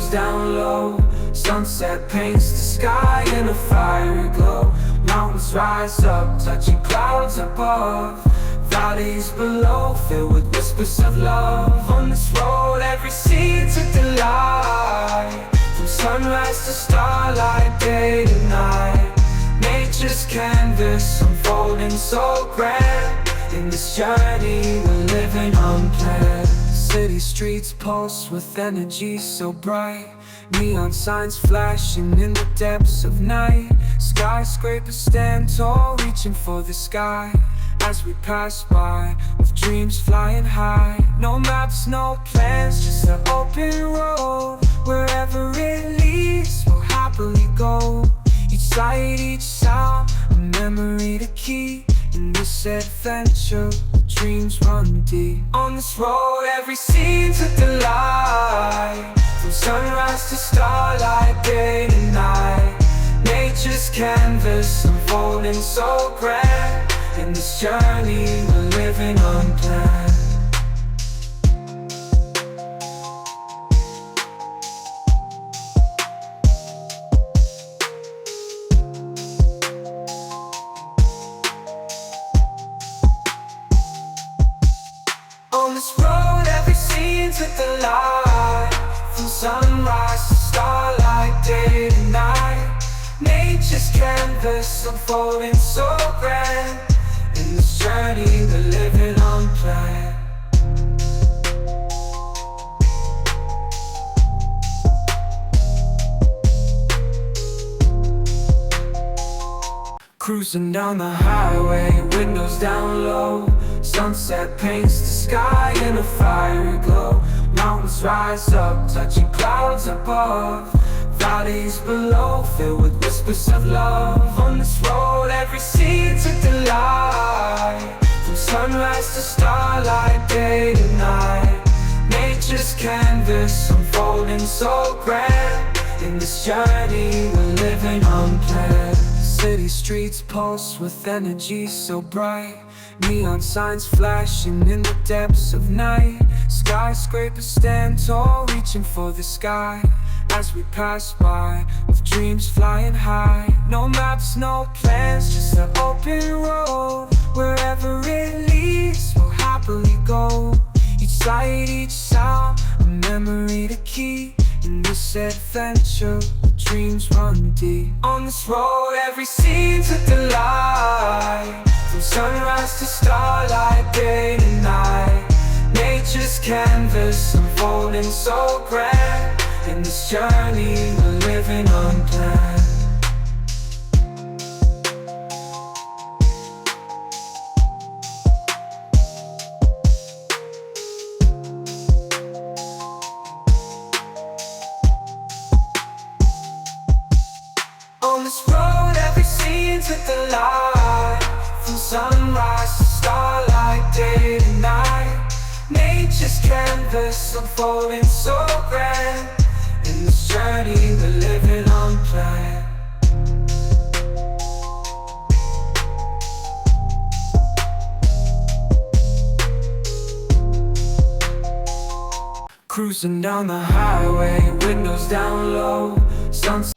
windows down low. Sunset paints the sky in a fiery glow. Mountains rise up, touching clouds above. Valleys below, filled with whispers of love. On this road, every seed's a delight. From sunrise to starlight, day to night. Nature's canvas unfolding so grand. In this journey, we're living unplanned. City streets pulse with energy so bright. Neon signs flashing in the depths of night. Skyscrapers stand tall, reaching for the sky. As we pass by, with dreams flying high. No maps, no plans, just an open road. Wherever it leads, we'll happily go. Each sight, each sound, a memory to keep. In this adventure, dreams run deep. On this road, every scene's a delight. From sunrise to starlight, day to night. Nature's canvas unfolding so grand. In this journey, we're living unplanned. On this road, every scene's a delight. From sunrise to starlight, day to night. Nature's canvas unfolding so grand. In this journey, we're living unplanned. Cruising down the highway, windows down low. Sunset paints the sky in a fiery glow. Mountains rise up, touching clouds above. Valleys below, filled with whispers of love. On this road, every seed's a delight. From sunrise to starlight, day to night. Nature's canvas unfolding so grand. In this journey, we're living unplanned. City streets pulse with energy so bright. Neon signs flashing in the depths of night. Skyscrapers stand tall, reaching for the sky. As we pass by, with dreams flying high. No maps, no plans, just an open road. Wherever it leads, we'll happily go. Each sight, each sound, a memory to keep. In this adventure, dreams run deep. On this road, every scene's a delight. From sunrise to starlight, day to night. Nature's canvas unfolding so grand. In this journey, we're living unplanned. On this road, every scene's a delight. From sunrise to starlight, day to night. Nature's canvas unfolding so grand. In this journey, we're living unplanned. Cruising down the highway, windows down low. Sunset